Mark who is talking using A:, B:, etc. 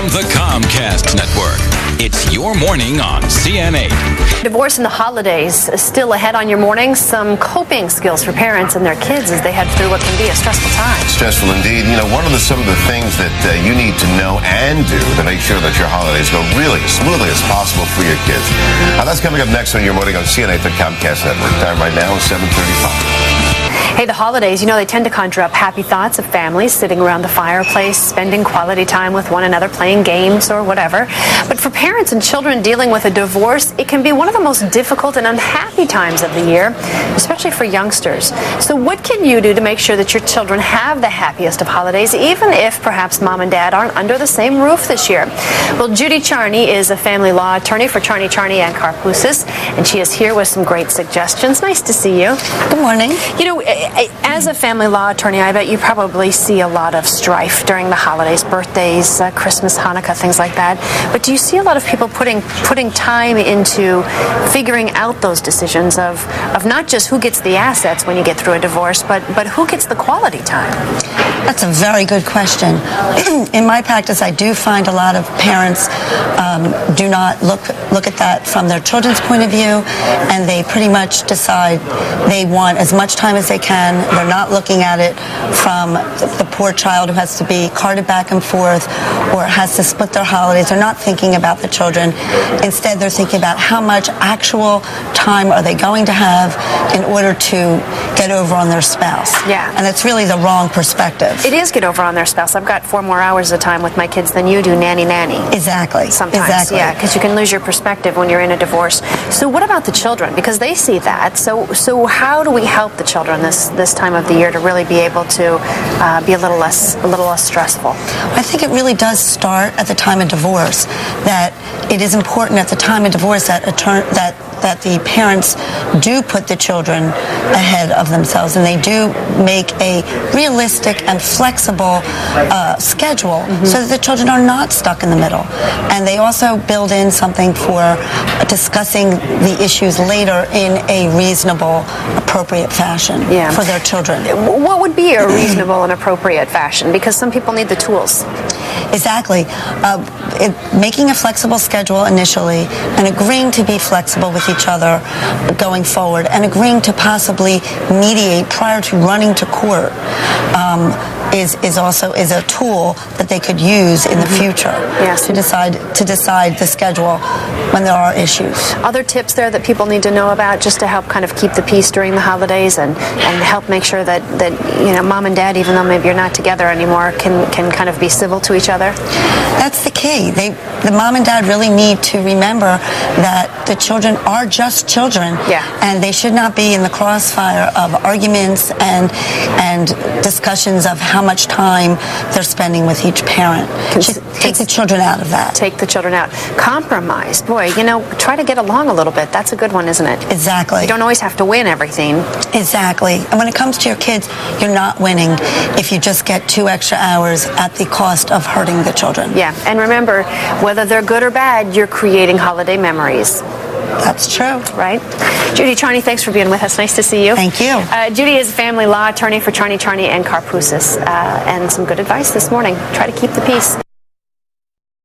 A: from the Comcast Network. It's Your Morning on CN8.
B: Divorce in the holidays is still ahead on your morning. Some coping skills for parents and their kids as they head through what can be a stressful time.
C: Stressful indeed. You know, what are some of the things that you need to know and do to make sure that your holidays go really as smoothly as possible for your kids? That's coming up next on Your Morning on CN8, the Comcast Network. Time right now is 7:35.
B: Hey, the holidays, you know, they tend to conjure up happy thoughts of families sitting around the fireplace, spending quality time with one another, playing games or whatever. But for parents and children dealing with a divorce, it can be one of the most difficult and unhappy times of the year, especially for youngsters. So what can you do to make sure that your children have the happiest of holidays, even if perhaps mom and dad aren't under the same roof this year? Well, Judy Charny is a family law attorney for Charny Karpousis, and she is here with some great suggestions. Nice to see you.
D: Good morning.
B: You know, as a family law attorney, I bet you probably see a lot of strife during the holidays, birthdays, Christmas, Hanukkah, things like that. But do you see a lot of people putting time into figuring out those decisions of not just who gets the assets when you get through a divorce, but who gets the quality time?
D: That's a very good question. In my practice, I do find a lot of parents do not look at that from their children's point of view, and they pretty much decide they want as much time as they can. They're not looking at it from the poor child who has to be carted back and forth or has to split their holidays. They're not thinking about the children. Instead, they're thinking about how much actual time are they going to have in order to get over on their spouse.
B: Yeah.
D: And it's really the wrong perspective.
B: It is get over on their spouse. I've got 4 more hours of time with my kids than you do, nanny.
D: Exactly.
B: Sometimes,
D: exactly.
B: Yeah, because you can lose your perspective when you're in a divorce. So what about the children? Because they see that. So how do we help the children this time of the year to really be able to be a little less stressful?
D: I think it really does start at the time of divorce. That it is important at the time of divorce that the parents do put the children ahead of themselves, and they do make a realistic and flexible schedule so that the children are not stuck in the middle. And they also build in something for discussing the issues later in a reasonable, appropriate fashion for their children.
B: What would be a reasonable and appropriate fashion? Because some people need the tools.
D: Exactly. Making a flexible schedule initially and agreeing to be flexible with each other going forward and agreeing to possibly mediate prior to running to court is also a tool that they could use in the future to decide the schedule when there are issues.
B: Other tips there that people need to know about just to help kind of keep the peace during the holidays and help make sure that you know, mom and dad, even though maybe you're not together anymore, can kind of be civil to each other?
D: That's the key. The mom and dad really need to remember that the children are just children, and they should not be in the crossfire of arguments and discussions of how much time they're spending with each parent. Take the children out of that.
B: Take the children out. Compromise. Boy, you know, try to get along a little bit. That's a good one, isn't it?
D: Exactly.
B: You don't always have to win everything.
D: Exactly. And when it comes to your kids, you're not winning if you just get 2 extra hours at the cost of hurting the children.
B: Yeah, and remember, whether they're good or bad, you're creating holiday memories.
D: That's true.
B: Right? Judy Charny, thanks for being with us. Nice to see you.
D: Thank you.
B: Judy is a family law attorney for Charny Karpousis, and some good advice this morning. Try to keep the peace.